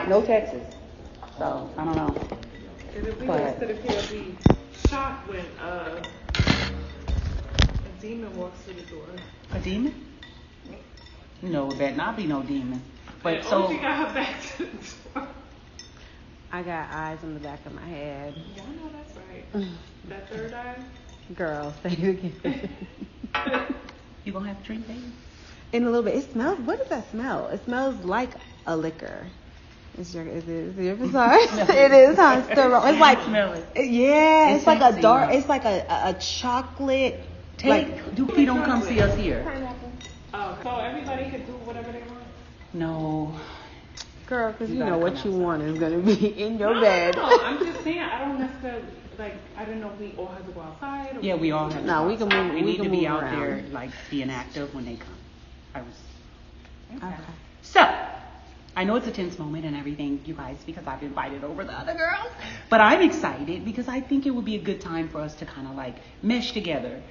no Texas. So, I don't know. Because if we were to sit up here, I'd be shocked when a demon walks through the door. A demon? No, it better not be no demon. But and so. She got her back to the door. I got eyes on the back of my head. Yeah, I know that's right. That third eye? Girl, say it again. You gonna have to drink, baby? In a little bit. It smells. What does that smell? It smells like a liquor. Is it sorry? It is, huh? It's like smell it. Yeah, it's like a dark. It's like a chocolate. Dookie don't come see us here. Oh, so everybody could do whatever they want. No. Girl, because you know what you want is gonna be in your bed. No, I'm just saying. I don't necessarily like. I don't know if we all have to go outside. Or Yeah, we all have. No, we can move. We need to be out around. there, like being active when they come. Okay. So, I know it's a tense moment and everything, you guys, because I've invited over the other girls. But I'm excited because I think it would be a good time for us to kind of like mesh together.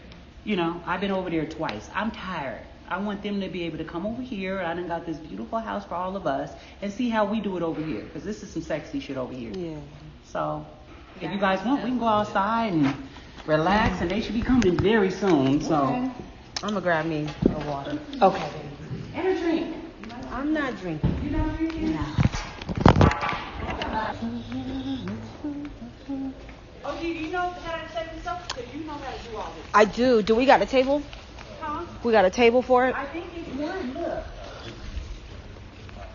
You know, I've been over there twice. I'm tired. I want them to be able to come over here. I done got this beautiful house for all of us and see how we do it over here. Because this is some sexy shit over here. Yeah. So, if you guys want, we can go outside and relax. And they should be coming very soon. So, I'm going to grab me a water. Okay. And a drink. I'm not drinking. You're not drinking? No. Oh, do you know how to set this up? Because you know how to do all this. I do. Do we got a table? Huh? We got a table for it? I think it's one. Look.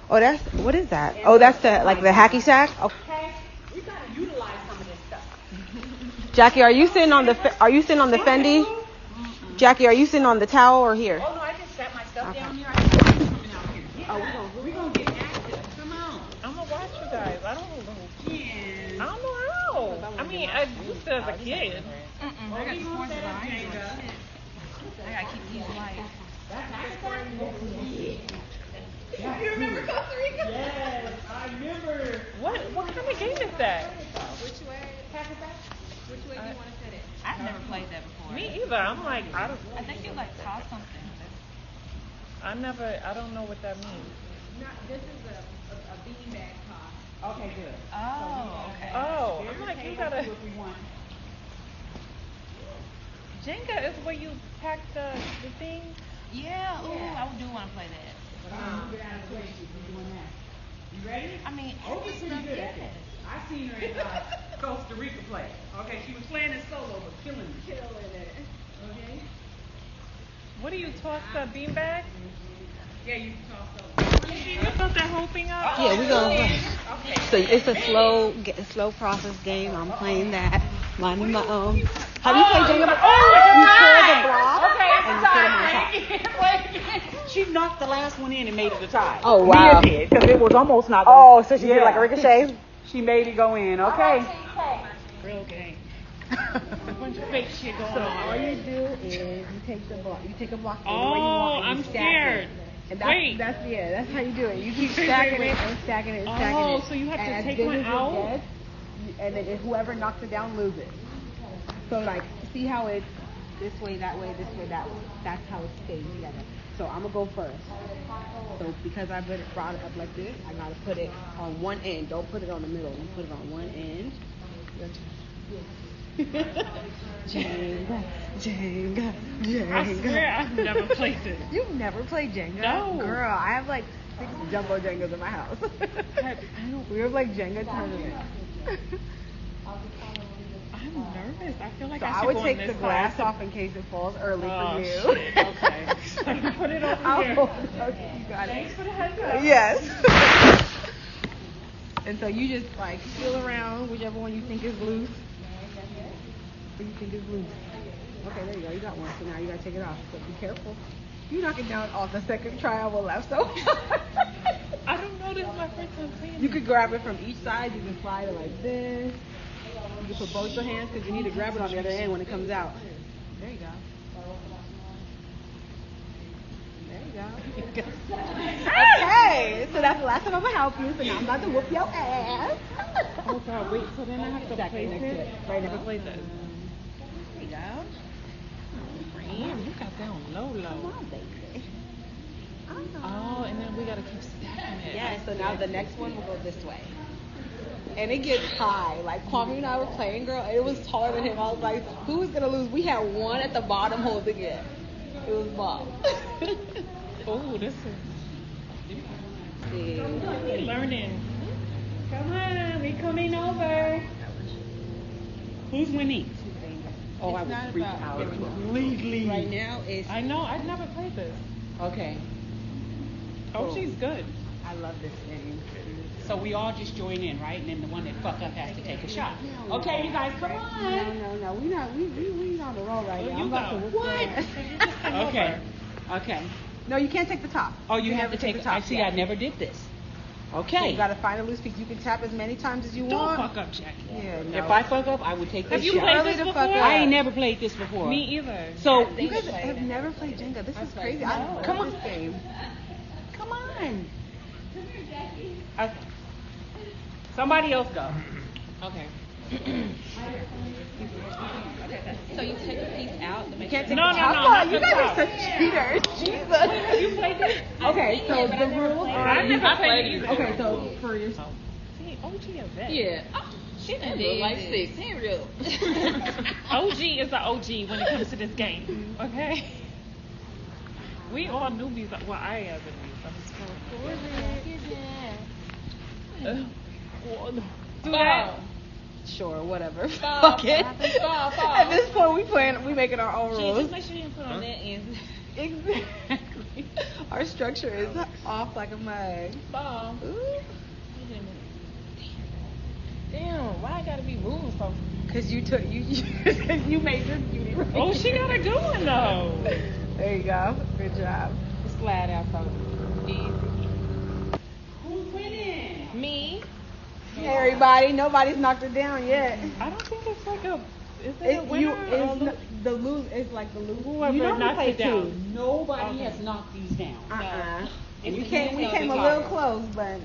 Oh, what is that? Oh, that's the hacky sack? Okay. We got to utilize some of this stuff. Jackie, are you sitting on the Fendi? Jackie, are you sitting on the towel or here? Oh, no, I just set my stuff down here. I can see you coming out here. Yeah. We're going to get active. Come on. I'm gonna watch you guys. I don't know. Yes. I don't know how. I mean, I used to as a kid. I got the corns that I ain't got. I gotta keep these light. You remember Costa Rica? Yes, I remember. What kind of game is that? Which way? Pass it back. Which way do you want to set it? I've never played that before. Me either. I'm like, I think you like toss something. I don't know what that means. This is a beanbag toss. Okay, good. Oh, okay. Oh, I'm like, you gotta. What we want. Jenga is where you pack the thing. Yeah, ooh, I do want to play that. But I'm going to get out of the way if you're doing that. You ready? I mean, Olga's pretty good at this. I seen her in Costa Rica play. Okay, she was playing it solo, but killing it. Okay? What do you toss the beanbag? Yeah, you can toss those. You toss that whole thing up? Yeah, we're going to. Okay. So it's a slow process game. I'm playing that. Minding my own. Have you played Jenga? Oh, you pull the block. Okay, and you put them on top. She knocked the last one in and made it a tie. Oh, wow. Mia did, because it was almost not. Oh, so she did like a ricochet? She made it go in. Okay. Real game. A bunch of fake shit going on. All you do is you take the block. You take a block any way you Oh, want. and I'm you stack scared. it. And Wait. that's how you do it. You keep stacking it and stacking it and stacking it. Oh, so you have to and as take big one as it out? gets, and then whoever knocks it down loses. So like, see how it's this way, that way, this way, that way. That's how it stays together. So I'm gonna go first. So because I brought it up like this, I gotta put it on one end. Don't put it on the middle. You put it on one end. Jenga, Jenga, Jenga. I swear I've never played this. You've never played Jenga? No. Girl, I have like 6 jumbo Jengas in my house. We have like Jenga tournaments. I'm nervous. I feel like So I I should would go take in the this glass class. off in case it falls early Oh, for you. shit. Okay. Put it over I'll here. hold it. Okay, you got Thanks it. for the heads up. Yes. And so you just like feel around whichever one you think is loose. What you think is loose. Okay, there you go. You got one. So now you gotta take it off. But be careful. You knock it down off the second try, I will laugh so I don't know. This is my first time playing. You could grab it from each side. You can slide it like this. You can put both your hands because you need to grab it on the other end when it comes out. There you go. There you go. Okay, so that's the last time I'm gonna help you. So now I'm about to whoop your ass. Oh God, wait. So then I have to Exactly place next to it. it. Right Never next played this. There you go. Damn, you got that on low. Come on, baby. Oh, and then we gotta keep stacking it. Yeah, so now the next one will go this way. And it gets high. Like Kwame and I were playing, girl, and it was taller than him. I was like, who is gonna lose? We had one at the bottom holding it. It was Bob. Oh, this is. See. We're learning. Come on, we coming over. Who's winning? Oh, I It's was not freaked about out getting completely. Right now, it's. I know. I've never played this. Okay, Oh, she's good. I love this game. so we all just join in, right? And then the one that fuck up has to take a shot. Okay, you guys, come on. No. We on the roll right now. You I'm about go. to whip What? that. Okay, okay. No, you can't take the top. Oh, you have never to take. the top. I see. Yeah. I never did this. So Okay. you gotta find a loose piece. You can tap as many times as you Don't want. fuck up, Jackie. Yeah, no. If I fuck up, I would take Have this you shot. played Early this to before? fuck up. I ain't never played this before. Me either. So You guys have never played Jenga. This is crazy. I love Come on. this game. come on. Okay. Somebody else go. Okay. So you take a piece out to You make can't sure. take No, the no, top no, off. not You the guys top. are such cheaters. Jesus. You played this? Okay, so but the I never rules played are. I never played it either. Okay, so for your. See, OG a vet. Yeah. Oh, she done did like 6. He ain't real. OG is the OG when it comes to this game. Okay. We all newbies. Well, I am at least. I'm just do that. Sure, whatever. Stop. Fuck it. Stop. At this point, we making our own Gee, rules. just make sure you put on that end. Exactly. Our structure is off like a mug. Stop. Ooh. Damn, why I gotta be moving so? Cause you you made this beauty right. Oh, she got a good one though. There you go. Good job. Just slide out so easy. Who's winning? Me? Hey everybody, nobody's knocked it down yet. I don't think it's like a. Is it a It's winner? the lose. It's like the lose. Whoever you normally knocks play it down. two. Nobody has knocked these down. And we It's came easy. a It's little hard. close, but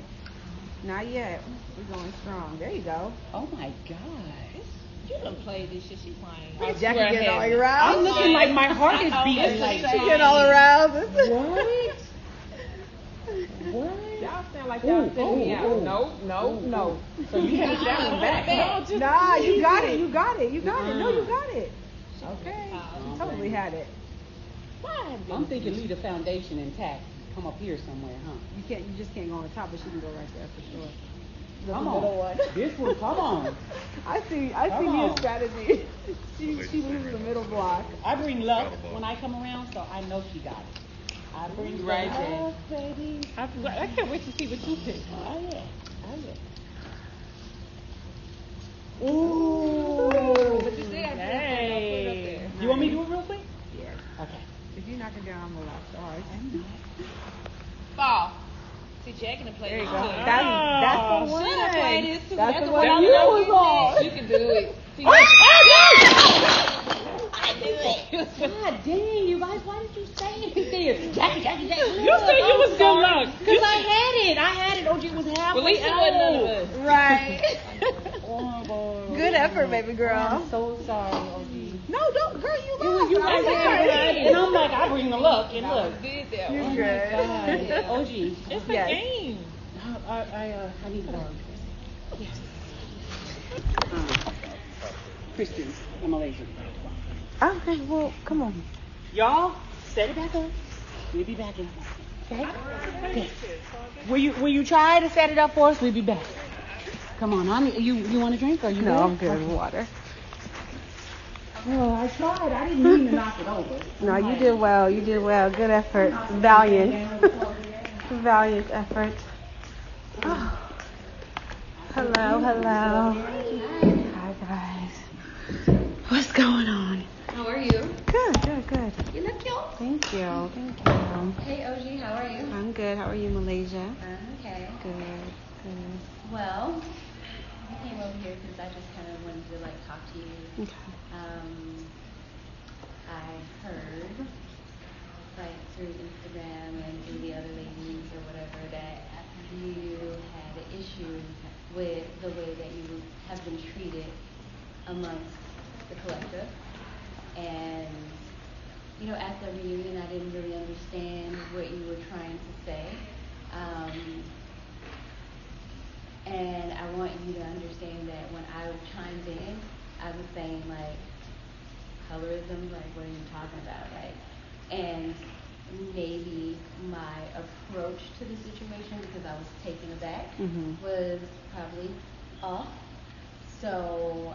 not yet. We're going strong. There you go. Oh my god. You done played this shit. She playing. Jackie swear getting all ahead. aroused. I'm looking like my heart is beating like She getting all aroused. What? Y'all sound like y'all sitting me out. No. So you have that one back. Nah, you got it. No, you got it. Okay. You totally had it. I'm thinking leave the foundation intact. Come up here somewhere, huh? You just can't go on the top, but she can go right there for sure. The Come middle on. one. This one, come on. I see Come your on. strategy. She loses the middle block. I bring luck when I come around, so I know she got it. I bring Right luck, there. baby. I can't wait to see what you pick. Oh yeah. Ooh. But you see, I put it up there. You want me to do it real quick? Yes. Okay. If you knock it down, I'm gonna laugh so hard. Ball. See, Jackie done played There you this go. too. That's the She one. done played this too. That's the the one I you know was you on. did. You can do it. See, Oh, I do it. God dang, you guys, why did you say anything? Jackie. You said you was good luck. Because I had it. OG was halfway At least it out. wasn't none of us. Right. Oh, boy. Good effort, baby girl. I'm so sorry, OG. No, don't, girl. You It was lost. you I guys was had like, it. And I'm like, I bring the luck. And look. Did that You're one. good. OG. It's a Yes. game. I need to borrow this. Yes. Christian, I'm Malaysian. Okay, well, come on. Y'all, set it back up. We'll be back in. Okay? Okay. Will you try to set it up for us? We'll be back. Come on, honey. You want a drink or you No, good? I'm good. Water. Oh, I tried. I didn't mean to knock it over. No, you did well. You did well. Good effort. Valiant effort. Oh. Hello. Hi, guys. What's going on? How are you? Good. You look cute. Thank you. Hey, OG, how are you? I'm good. How are you, Malaysia? I'm okay. Good. Well, I came over here because I just kind of wanted to talk to you. Okay. I heard through Instagram and through the other ladies or whatever that you had issues with the way that you have been treated amongst the collective, and at the reunion, I didn't really understand what you were trying to say. And I want you to understand that when I chimed in, I was saying, like, colorism, like, what are you talking about, right? And maybe my approach to the situation, because I was taken aback, was probably off. So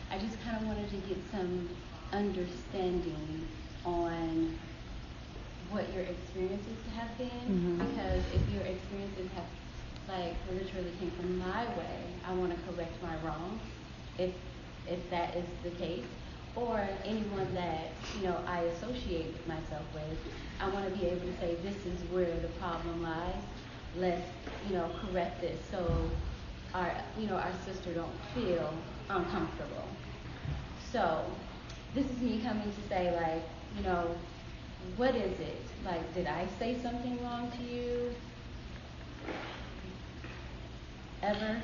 I just kind of wanted to get some understanding on what your experiences have been, because if your experiences have, like, literally came from my way, I want to correct my wrongs, if that is the case, or anyone that I associate myself with. I want to be able to say, this is where the problem lies. Let's correct this so our sister don't feel uncomfortable. So this is me coming to say, like, what is it? Like, did I say something wrong to you? Ever?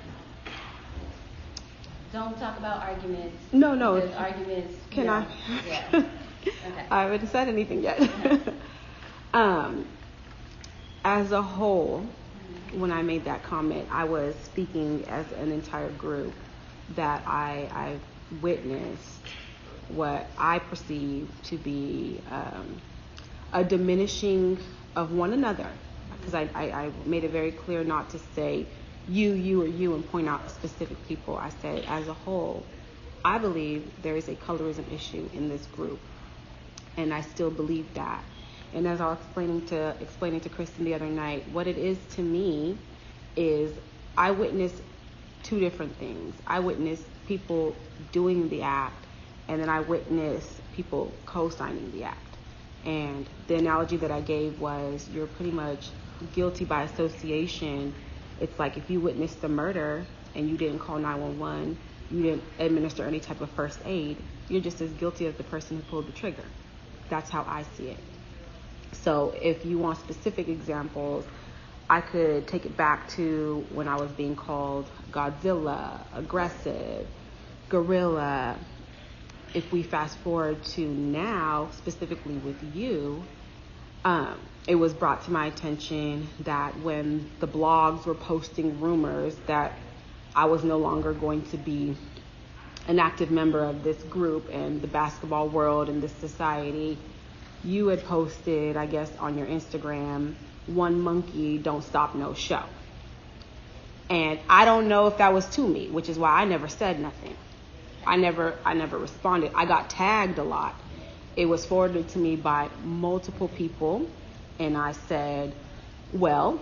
Don't talk about arguments. No. Because arguments. Can I? Yeah. Okay. I haven't said anything yet. As a whole, when I made that comment, I was speaking as an entire group that I witnessed what I perceive to be a diminishing of one another. Because I made it very clear not to say you, or you, and point out specific people. I said, as a whole, I believe there is a colorism issue in this group, and I still believe that. And as I was explaining to Kristen the other night, what it is to me is I witnessed two different things. I witnessed people doing the act, and then I witnessed people co-signing the act. And the analogy that I gave was, you're pretty much guilty by association. It's like if you witnessed the murder and you didn't call 911, you didn't administer any type of first aid, you're just as guilty as the person who pulled the trigger. That's how I see it. So if you want specific examples, I could take it back to when I was being called Godzilla, aggressive, gorilla. If we fast forward to now, specifically with you, it was brought to my attention that when the blogs were posting rumors that I was no longer going to be an active member of this group and the basketball world and this society, you had posted, I guess, on your Instagram, one monkey don't stop no show. And I don't know if that was to me, which is why I never said nothing. I never responded. I got tagged a lot. It was forwarded to me by multiple people, and I said, well,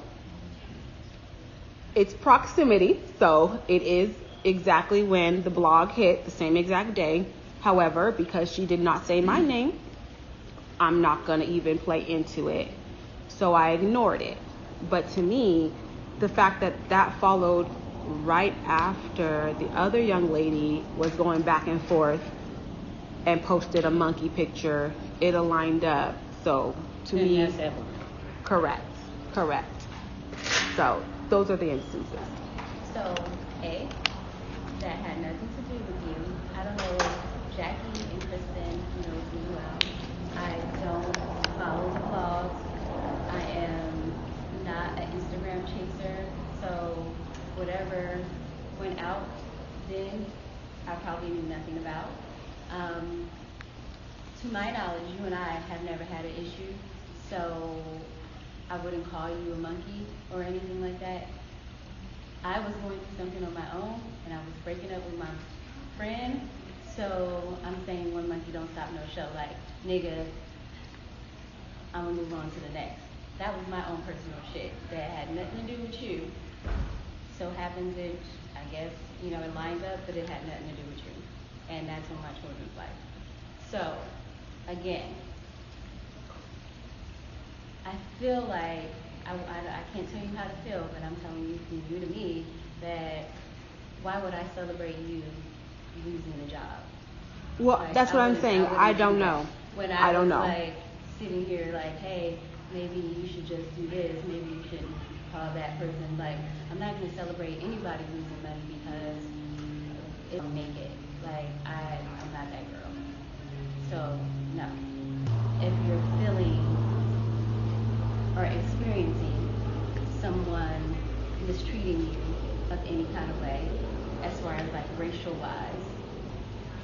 it's proximity, so it is exactly when the blog hit, the same exact day. However, because she did not say my name, I'm not going to even play into it. So I ignored it. But to me, the fact that that followed right after the other young lady was going back and forth and posted a monkey picture, it aligned up. So to me, correct. So those are the instances. So, that had nothing to do with you. I don't know if Jackie and Kristen knows me well. I don't follow the blogs. I am not an Instagram chaser. So whatever went out then, I probably knew nothing about. To my knowledge, you and I have never had an issue, so I wouldn't call you a monkey or anything like that. I was going through something on my own, and I was breaking up with my friend, so I'm saying one monkey don't stop no show. Like, nigga, I'm gonna move on to the next. That was my own personal shit that had nothing to do with you. So happens it, I guess, it lines up, but it had nothing to do with you. And that's on my children's life. So, again, I feel like, I can't tell you how to feel, but I'm telling you from you to me that why would I celebrate you losing the job? Well, like, that's what I'm saying. I don't know. When I don't was know. Like sitting here like, hey, maybe you should just do this, maybe you shouldn't call that person. Like, I'm not going to celebrate anybody losing money because it make it. Like, I'm not that girl. So, no. if you're feeling or experiencing someone mistreating you of any kind of way, as far as like racial wise,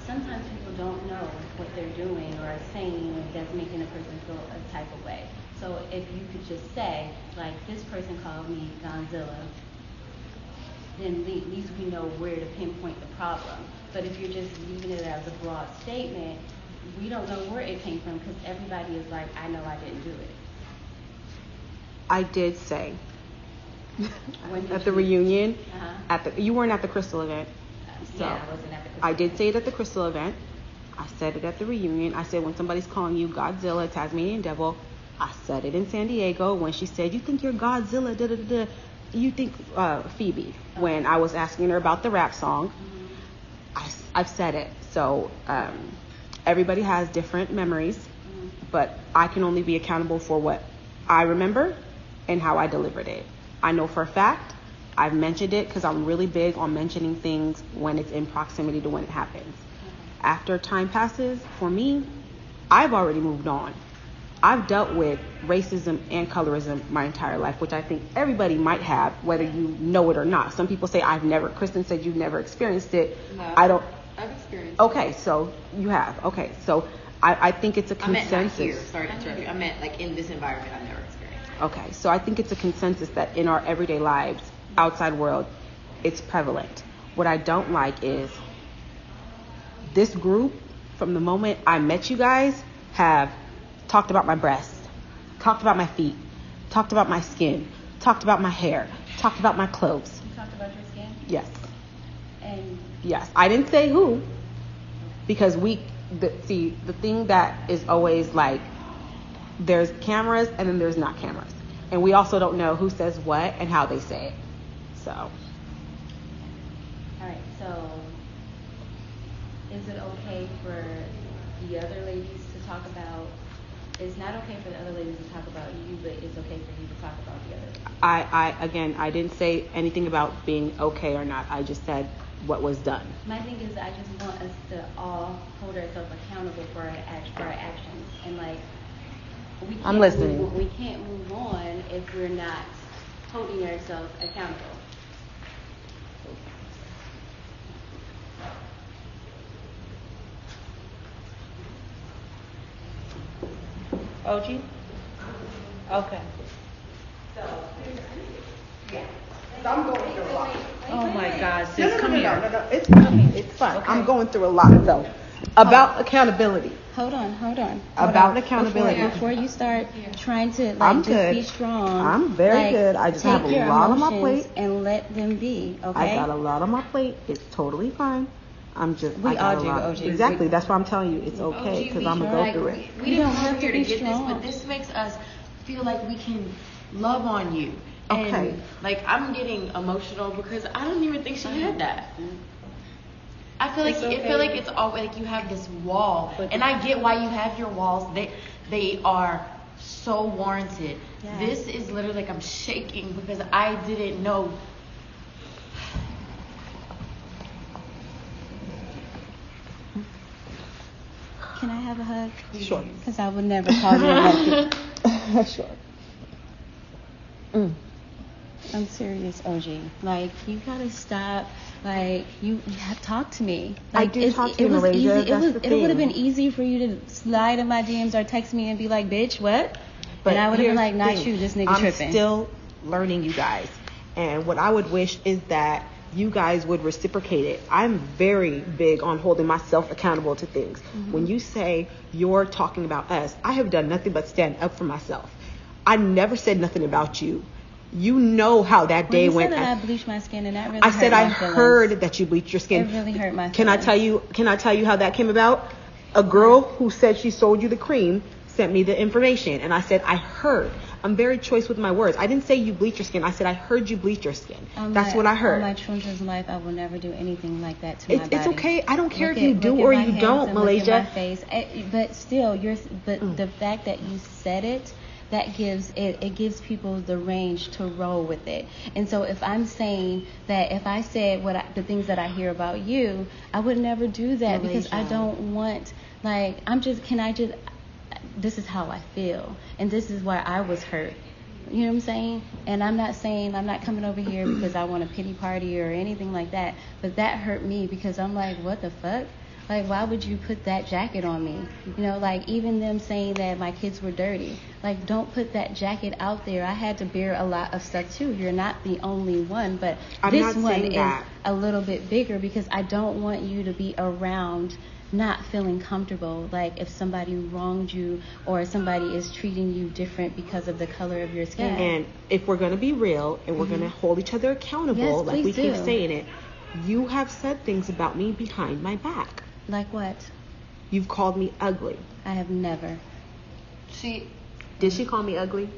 sometimes people don't know what they're doing or are saying that's making a person feel a type of way. So if you could just say, like, this person called me Godzilla, then at least we know where to pinpoint the problem. But if you're just leaving it as a broad statement, we don't know where it came from because everybody is like, I know I didn't do it. I did say at the reunion, you weren't at the Crystal event. So yeah, I wasn't at the Crystal I did say it at the Crystal event. I said it at the reunion. I said when somebody's calling you Godzilla, Tasmanian Devil, I said it in San Diego when she said, you think you're Godzilla, da da da da. You think Phoebe, when I was asking her about the rap song, I've said it. So everybody has different memories, but I can only be accountable for what I remember and how I delivered it. I know for a fact I've mentioned it because I'm really big on mentioning things when it's in proximity to when it happens. After time passes, for me, I've already moved on. I've dealt with racism and colorism my entire life, which I think everybody might have, whether you know it or not. Some people say I've never. Kristen said you've never experienced it. No, I've experienced Okay, so you have. Okay, so I think it's a consensus. I meant not here. Sorry to interrupt you. I meant like in this environment I've never experienced. Okay, so I think it's a consensus that in our everyday lives, outside world, it's prevalent. What I don't like is this group, from the moment I met you guys, have talked about my breasts, talked about my feet, talked about my skin, talked about my hair, talked about my clothes. You talked about your skin? Yes. And Yes. I didn't say who, because the thing that is always like, there's cameras and then there's not cameras. And we also don't know who says what and how they say it. So. all right, so is it okay for the other ladies to talk about, it's not okay for the other ladies to talk about you, but it's okay for you to talk about the other? I didn't say anything about being okay or not. I just said what was done. My thing is, I just want us to all hold ourselves accountable for our actions. And like, I'm listening. We can't move on if we're not holding ourselves accountable. OG? Okay. I'm going through a lot. Oh my God, sis, come here. No. It's fine. It's fine. I'm going through a lot though. About accountability. Hold on. About accountability. Before you start trying to I'm just good. be strong. I'm very good. I just have a lot on my plate. And let them be, okay? I got a lot on my plate. It's totally fine. We all do, OG. Exactly. That's why I'm telling you it's okay, because I'm going to go through it. We You didn't don't have come here to to be get strong. this, but this makes us feel like we can love on you. And Okay. like I'm getting emotional because I don't even think she had that. I feel like it's all like you have this wall, and I get why you have your walls. They are so warranted. Yeah. This is literally like I'm shaking because I didn't know. Can I have a hug? Sure. Because I would never call you a hug. Sure. I'm serious, OG. Like, you gotta stop. Like, you have talked to me. I Like, do talk to you, it was Malaysia. easy. That's the It would have thing. been easy for you to slide in my DMs or text me and be like, "Bitch, what?" But and I would have here's been like, the "Not thing. you. This nigga I'm tripping." still learning, you guys. And what I would wish is that you guys would reciprocate it. I'm very big on holding myself accountable to things. When you say you're talking about us, I have done nothing but stand up for myself. I never said nothing about you. You know how that day When you went. said that I bleached my skin, and that really I hurt said my I feelings. heard that you bleached your skin. It really hurt my Can I feelings. tell you how that came about? A girl who said she sold you the cream sent me the information, and I said I heard. I'm very choice with my words. I didn't say you bleach your skin. I said I heard you bleach your skin. That's what I heard. On my children's life, I will never do anything like that to my body. It's okay. I don't care Look if you at- do look at or my you hands don't, and look at Malaysia. my face. But still, the fact that you said it, that gives people the range to roll with it. And so if I'm saying that if I said the things that I hear about you, I would never do that because I Malaysia. don't want, like, this is how I feel, and this is why I was hurt. You know what I'm saying? And I'm not saying I'm not coming over here because I want a pity party or anything like that, but that hurt me because I'm like, what the fuck? Like, why would you put that jacket on me? You know, like, even them saying that my kids were dirty. Like, don't put that jacket out there. I had to bear a lot of stuff, too. You're not the only one, but this one is a little bit bigger because I don't want you to be around not feeling comfortable. Like, if somebody wronged you or somebody is treating you different because of the color of your skin. And if we're going to be real and we're going to hold each other accountable, yes, like we keep do. saying it, you have said things about me behind my back. Like what? You've called me ugly. I have never. Did she call me ugly?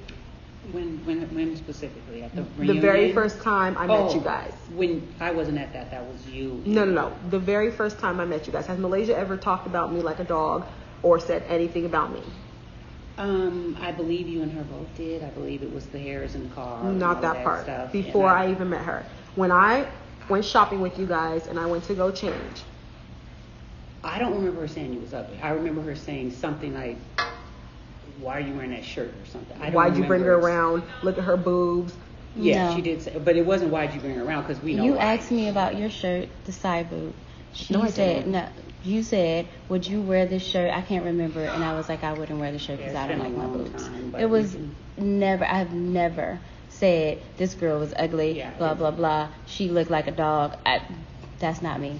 When specifically? At the The reunion? very first time I met you guys. When I wasn't at that was you. No. The very first time I met you guys. Has Malaysia ever talked about me like a dog or said anything about me? I believe you and her both did. I believe it was the hairs in the car. Not that part. Stuff. Before I even met her. When I went shopping with you guys and I went to go change. I don't remember her saying you was ugly. I remember her saying something like, why are you wearing that shirt or something? Why'd you bring her around? Look at her boobs. Yeah, No. she did say, but it wasn't why'd you bring her around because we know You why. asked me about your shirt, the side boob. No, I said, didn't. no. You said, would you wear this shirt? I can't remember. And I was like, I wouldn't wear the shirt because Yeah, I it's don't been like a my long boobs. time, but It was you never, I've never said this girl was ugly, Yeah, blah, blah, blah. She looked like a dog. That's not me.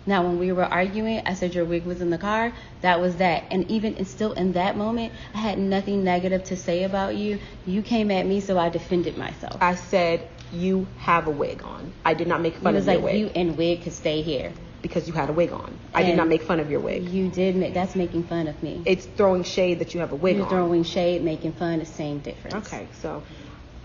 Now, when we were arguing, I said your wig was in the car. That was that. And still in that moment, I had nothing negative to say about you. You came at me, so I defended myself. I said, you have a wig on. I did not make It fun was of your like, wig. you and wig could stay here. Because you had a wig on. I did And not make fun of your wig. You did that's making fun of me. It's throwing shade that you have a wig You're on. throwing shade, making fun, the same difference. Okay, so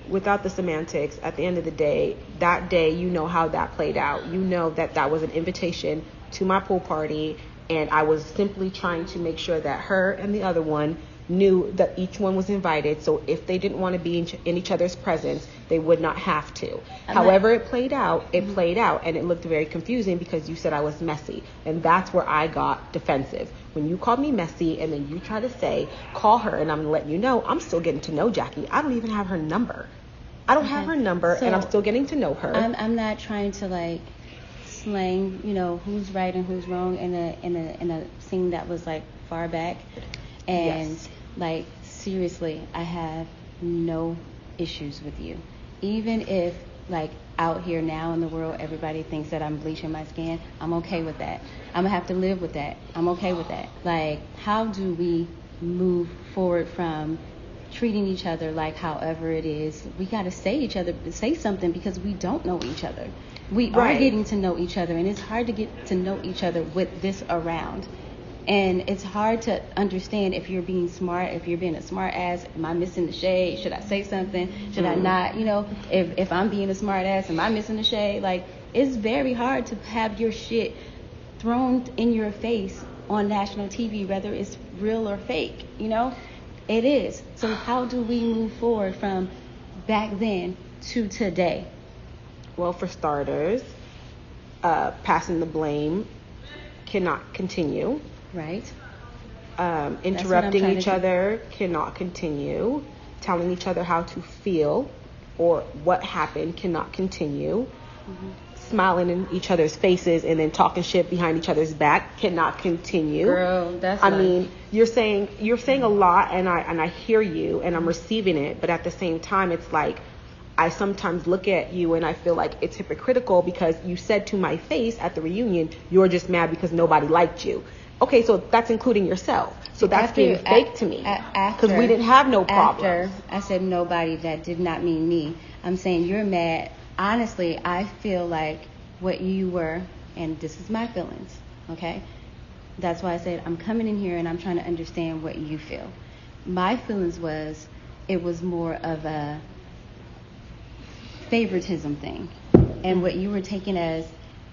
without the semantics, at the end of the day, that day, you know how that played out. You know that was an invitation to my pool party, and I was simply trying to make sure that her and the other one knew that each one was invited, so if they didn't want to be in each other's presence, they would not have to. However it played out, and it looked very confusing because you said I was messy, and that's where I got defensive. When you called me messy, and then you try to say, call her, and I'm letting you know, I'm still getting to know Jackie. I don't even have her number. I don't have her number, So, and I'm still getting to know her. I'm not trying to like slang, who's right and who's wrong in a scene that was like far back. And Yes. like seriously, I have no issues with you. Even if like out here now in the world everybody thinks that I'm bleaching my skin, I'm okay with that. I'm gonna have to live with that. I'm okay with that. Like, how do we move forward from treating each other like however it is? We gotta say something because we don't know each other. We are getting to know each other, and it's hard to get to know each other with this around. And it's hard to understand if you're being smart, if you're being a smart ass. Am I missing the shade? Should I say something? Should I not? If I'm being a smart ass, am I missing the shade? Like, it's very hard to have your shit thrown in your face on national TV, whether it's real or fake. It is. So how do we move forward from back then to today? Well, for starters, passing the blame cannot continue. Right? Interrupting trying each to do. other cannot continue. Telling each other how to feel or what happened cannot continue. Smiling in each other's faces and then talking shit behind each other's back cannot continue. Girl, that's I mean, you're saying a lot, and I hear you and I'm receiving it, but at the same time, it's like I sometimes look at you and I feel like it's hypocritical because you said to my face at the reunion, you're just mad because nobody liked you. Okay, so that's including yourself. So that's being fake to me. Because we didn't have no problems. After I said nobody, that did not mean me. I'm saying you're mad. Honestly, I feel like what you were, and this is my feelings, okay? That's why I said I'm coming in here and I'm trying to understand what you feel. My feelings was, it was more of a favoritism thing. And what you were taking as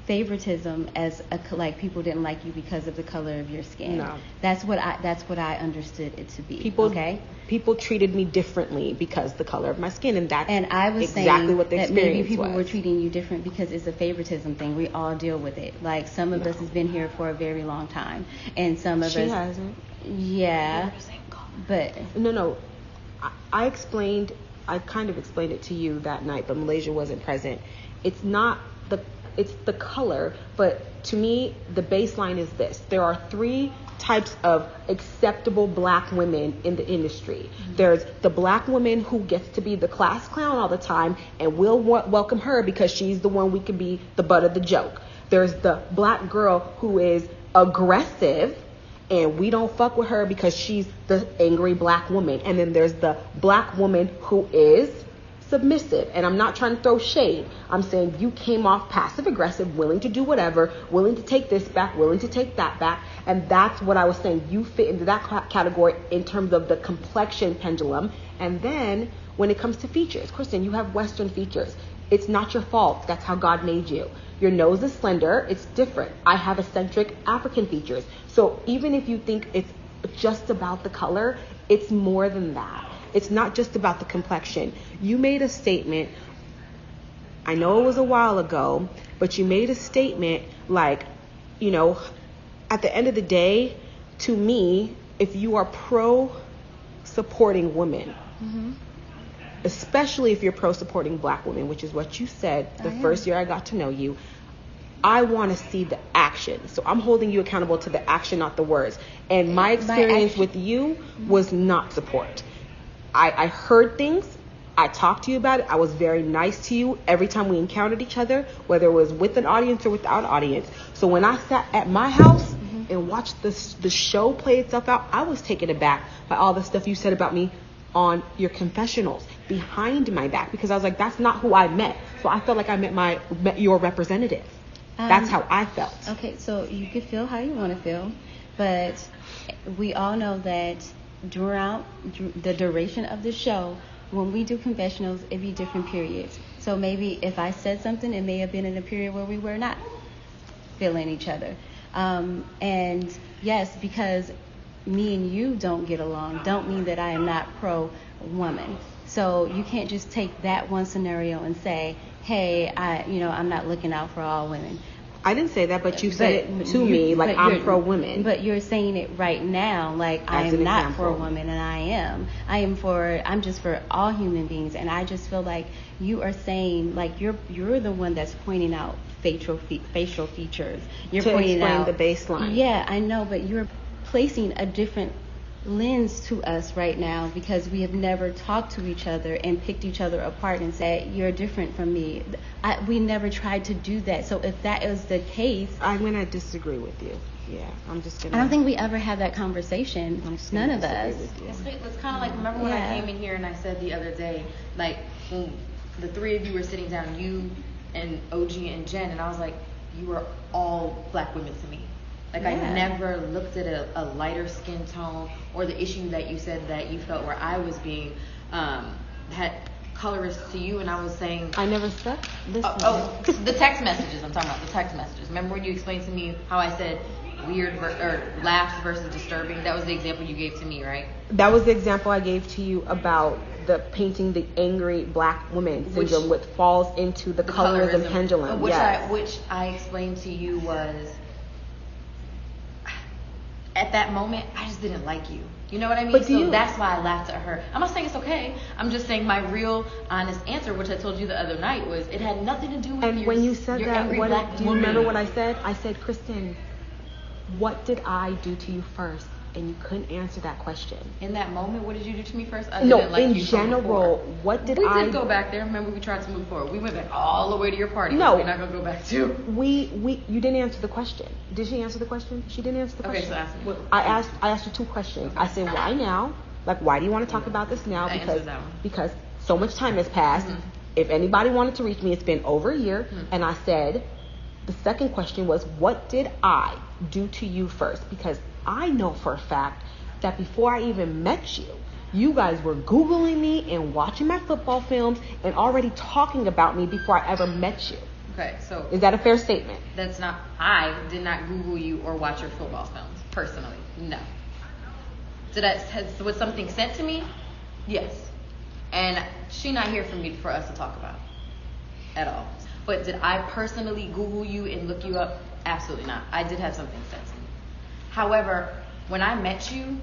favoritism as like people didn't like you because of the color of your skin. No. That's what I understood it to be. People treated me differently because the color of my skin, and that's I was exactly saying what the that experience maybe people was. were treating you different because it's a favoritism thing. We all deal with it. Like, some of us has been here for a very long time, and some of us hasn't. Yeah. But No. I kind of explained it to you that night, but Malaysia wasn't present. It's the color, but to me, the baseline is this. There are 3 types of acceptable black women in the industry. Mm-hmm. There's the black woman who gets to be the class clown all the time, and we'll welcome her because she's the one we can be the butt of the joke. There's the black girl who is aggressive, and we don't fuck with her because she's the angry black woman. And then there's the black woman who is submissive. And I'm not trying to throw shade. I'm saying you came off passive aggressive, willing to do whatever, willing to take this back, willing to take that back. And that's what I was saying. You fit into that category in terms of the complexion pendulum. And then when it comes to features, Kristen, you have Western features. It's not your fault. That's how God made you. Your nose is slender. It's different. I have eccentric African features. So even if you think it's just about the color, it's more than that. It's not just about the complexion. You made a statement. I know it was a while ago, but you made a statement like, you know, at the end of the day, to me, if you are pro-supporting women, mm-hmm. especially if you're pro-supporting black women, which is what you said the first year I got to know you, I want to see the action. So I'm holding you accountable to the action, not the words. And my experience with you was not support. I heard things. I talked to you about it. I was very nice to you every time we encountered each other, whether it was with an audience or without audience. So when I sat at my house and watched the show play itself out, I was taken aback by all the stuff you said about me on your confessionals behind my back, because I was like, that's not who I met. So I felt like I met your representative. That's how I felt. Okay, so you could feel how you want to feel, but we all know that throughout the duration of the show, when we do confessionals, it be different periods. So maybe if I said something, it may have been in a period where we were not feeling each other. And yes, because me and you don't get along, don't mean that I am not pro-woman. So you can't just take that one scenario and say, hey, I'm not looking out for all women. I didn't say that, but you said it to me like I'm pro-women. But you're saying it right now like I am not for a woman, and I'm just for all human beings. And I just feel like you are saying, like, you're the one that's pointing out facial features. You're to pointing explain out the baseline. Yeah, I know, but you're placing a different lens to us right now because we have never talked to each other and picked each other apart and said, you're different from me. We never tried to do that. So if that is the case, I'm going to disagree with you. Yeah, I'm just going to. I don't think we ever had that conversation. None of us. It's kind of like, remember when I came in here and I said the other day, like, when the 3 of you were sitting down, you and OG and Jen, and I was like, you were all black women to me. Like, I never looked at a lighter skin tone or the issue that you said that you felt where I was being had colorist to you, and I was saying... I never said this. The text messages. I'm talking about the text messages. Remember when you explained to me how I said weird or laughs versus disturbing? That was the example you gave to me, right? That was the example I gave to you about the painting the angry black woman syndrome, which falls into the colorism pendulum. Which I explained to you was... At that moment, I just didn't like you. You know what I mean? So that's why I laughed at her. I'm not saying it's okay. I'm just saying my real, honest answer, which I told you the other night, was it had nothing to do with and when you said that, do you remember what I said? I said, Kristen, what did I do to you first? And you couldn't answer that question. In that moment, what did you do to me first? In general, what did I... We did go back there. Remember, we tried to move forward. We went back all the way to your party. No. We're not going to go back to... You didn't answer the question. Did she answer the question? She didn't answer the question. Okay, so ask me. I asked you 2 questions. Okay. I said, why now? Like, why do you want to talk about this now? Because so much time has passed. Mm-hmm. If anybody wanted to reach me, it's been over a year. Mm-hmm. And I said, the second question was, what did I do to you first? Because I know for a fact that before I even met you, you guys were Googling me and watching my football films and already talking about me before I ever met you. Okay, so... Is that a fair statement? That's not... I did not Google you or watch your football films, personally. No. Was something sent to me? Yes. And she's not here for us to talk about. At all. But did I personally Google you and look you up? Absolutely not. I did have something sent to me. However, when I met you,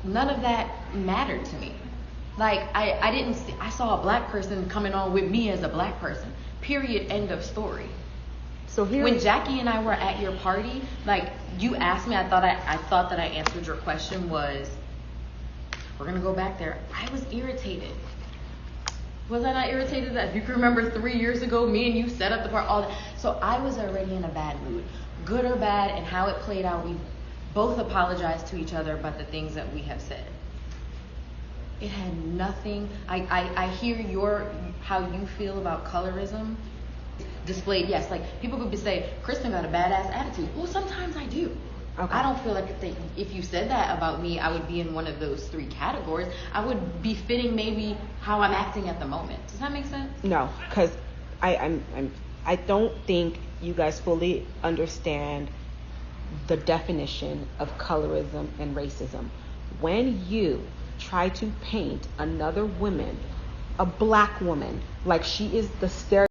none of that mattered to me. Like, I didn't see, I saw a black person coming on with me as a black person. Period. End of story. So here, When Jackie and I were at your party, like, you asked me, I thought that I answered your question was, we're gonna go back there. I was irritated. Was I not irritated that you can remember 3 years ago, me and you set up the part, all that. So I was already in a bad mood, good or bad, and how it played out. We both apologized to each other about the things that we have said. It had nothing. I hear how you feel about colorism displayed. Yes, like people could say Kristen got a badass attitude. Well, sometimes I do. Okay. I don't feel like if you said that about me, I would be in one of those 3 categories. I would be fitting maybe how I'm acting at the moment. Does that make sense? no, because I don't think you guys fully understand the definition of colorism and racism. When you try to paint another woman, a black woman, like she is the stereotype